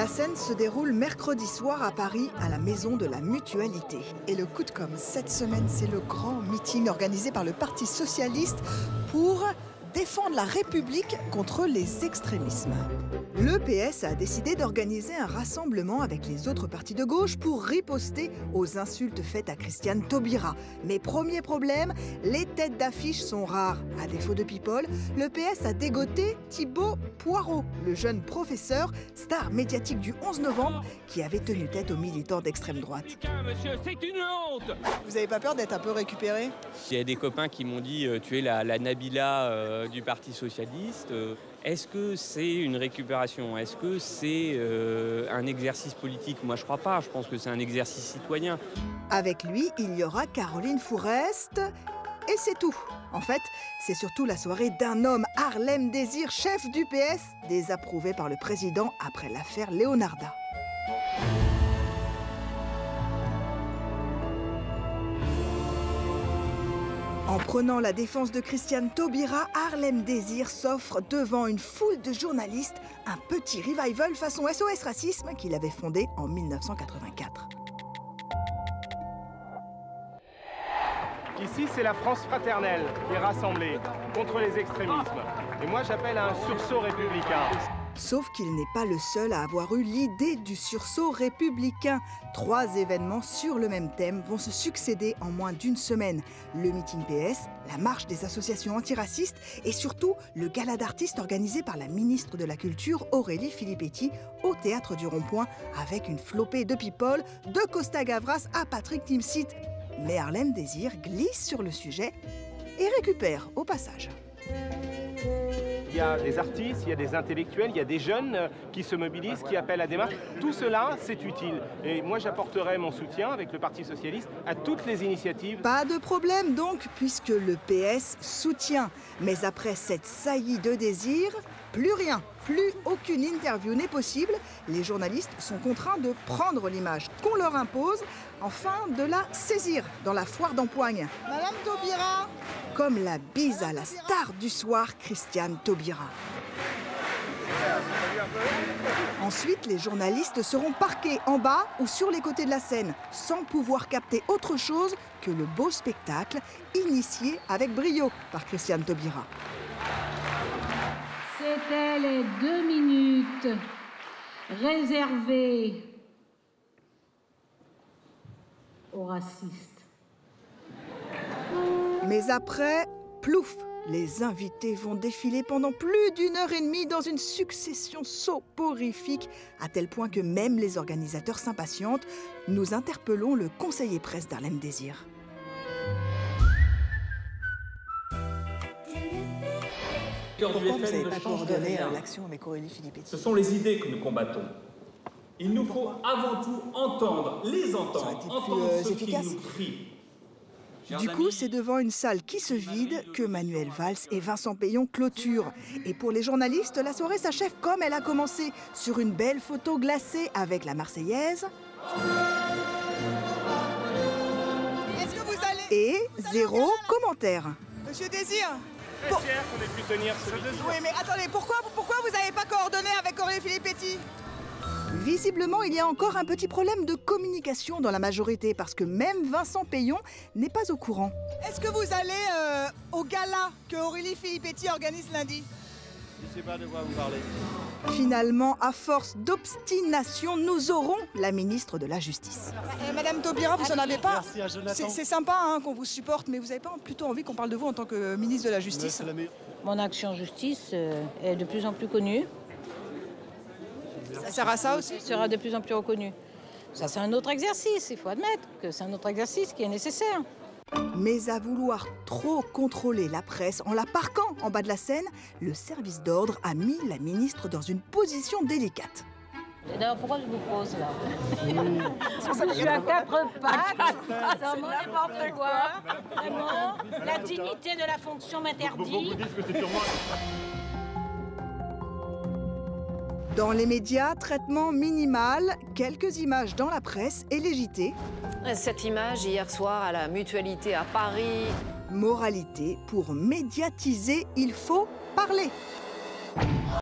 La scène se déroule mercredi soir à Paris, à la Maison de la Mutualité. Et le coup de com' cette semaine, c'est le grand meeting organisé par le Parti socialiste pour défendre la République contre les extrémismes. Le PS a décidé d'organiser un rassemblement avec les autres partis de gauche pour riposter aux insultes faites à Christiane Taubira. Mais premier problème, les têtes d'affiche sont rares. À défaut de People, le PS a dégoté Thibault Poirot, le jeune professeur, star médiatique du 11 novembre, qui avait tenu tête aux militants d'extrême droite. Monsieur, c'est une honte! Vous n'avez pas peur d'être un peu récupéré? Il y a des copains qui m'ont dit tu es la Nabila du Parti socialiste. Est-ce que c'est une récupération? Est-ce que c'est un exercice politique? Moi, je crois pas. Je pense que c'est un exercice citoyen. Avec lui, il y aura Caroline Fourest. Et c'est tout. En fait, c'est surtout la soirée d'un homme, Harlem Désir, chef du PS, désapprouvé par le président après l'affaire Leonarda. En prenant la défense de Christiane Taubira, Harlem Désir s'offre devant une foule de journalistes un petit revival façon SOS Racisme qu'il avait fondé en 1984. Ici, c'est la France fraternelle qui est rassemblée contre les extrémismes. Et moi, j'appelle à un sursaut républicain. Sauf qu'il n'est pas le seul à avoir eu l'idée du sursaut républicain. 3 événements sur le même thème vont se succéder en moins d'une semaine. Le meeting PS, la marche des associations antiracistes et surtout le gala d'artistes organisé par la ministre de la Culture, Aurélie Filippetti, au Théâtre du Rond-Point, avec une flopée de people, de Costa Gavras à Patrick Timsit. Mais Harlem Désir glisse sur le sujet et récupère au passage. Il y a des artistes, il y a des intellectuels, il y a des jeunes qui se mobilisent, qui appellent à des marches. Tout cela, c'est utile. Et moi, j'apporterai mon soutien avec le Parti socialiste à toutes les initiatives. Pas de problème donc, puisque le PS soutient. Mais après cette saillie de désir, plus rien. Plus aucune interview n'est possible. Les journalistes sont contraints de prendre l'image qu'on leur impose, enfin de la saisir dans la foire d'empoigne. Madame Taubira! Comme la bise à la star du soir, Christiane Taubira. Ensuite, les journalistes seront parqués en bas ou sur les côtés de la scène, sans pouvoir capter autre chose que le beau spectacle initié avec brio par Christiane Taubira. C'était les 2 minutes réservées aux racistes. Mais après, plouf, les invités vont défiler pendant plus d'1 heure et demie dans une succession soporifique, à tel point que même les organisateurs s'impatientent. Nous interpellons le conseiller presse d'Harlem Désir. Pourquoi vous n'avez pas coordonné l'action avec Aurélie Filippetti? Ce sont les idées que nous combattons. Il nous faut avant tout entendre ceux qui nous crient. Du coup, c'est devant une salle qui se vide que Manuel Valls et Vincent Peillon clôturent. Et pour les journalistes, la soirée s'achève comme elle a commencé, sur une belle photo glacée avec la Marseillaise. Est-ce que vous allez... Et 0 commentaire. Monsieur Désir, Très fier qu'on ait pu tenir ce meeting. oui, mais attendez, pourquoi vous n'avez pas coordonné avec Aurélie Filippetti? Visiblement, il y a encore un petit problème de communication dans la majorité, parce que même Vincent Peillon n'est pas au courant. Est-ce que vous allez au gala que Aurélie Filippetti organise lundi? Je ne sais pas de quoi vous parlez. Finalement, à force d'obstination, nous aurons la ministre de la Justice. Madame Taubira, vous n'en avez pas? Merci à Jonathan. C'est sympa hein, qu'on vous supporte, mais vous n'avez pas plutôt envie qu'on parle de vous en tant que ministre de la Justice? Mon action justice est de plus en plus connue. Ça sert à ça aussi? Sera de plus en plus reconnue. Ça, c'est un autre exercice. Il faut admettre que c'est un autre exercice qui est nécessaire. Mais à vouloir trop contrôler la presse en la parquant en bas de la scène, le service d'ordre a mis la ministre dans une position délicate. D'ailleurs, pourquoi je vous pose là? Je suis à 4 pattes, ça n'importe quoi. Vraiment, la dignité de la fonction m'interdit. Dans les médias, traitement minimal, quelques images dans la presse et les JT. Cette image hier soir à la Mutualité à Paris. Moralité, pour médiatiser, il faut parler.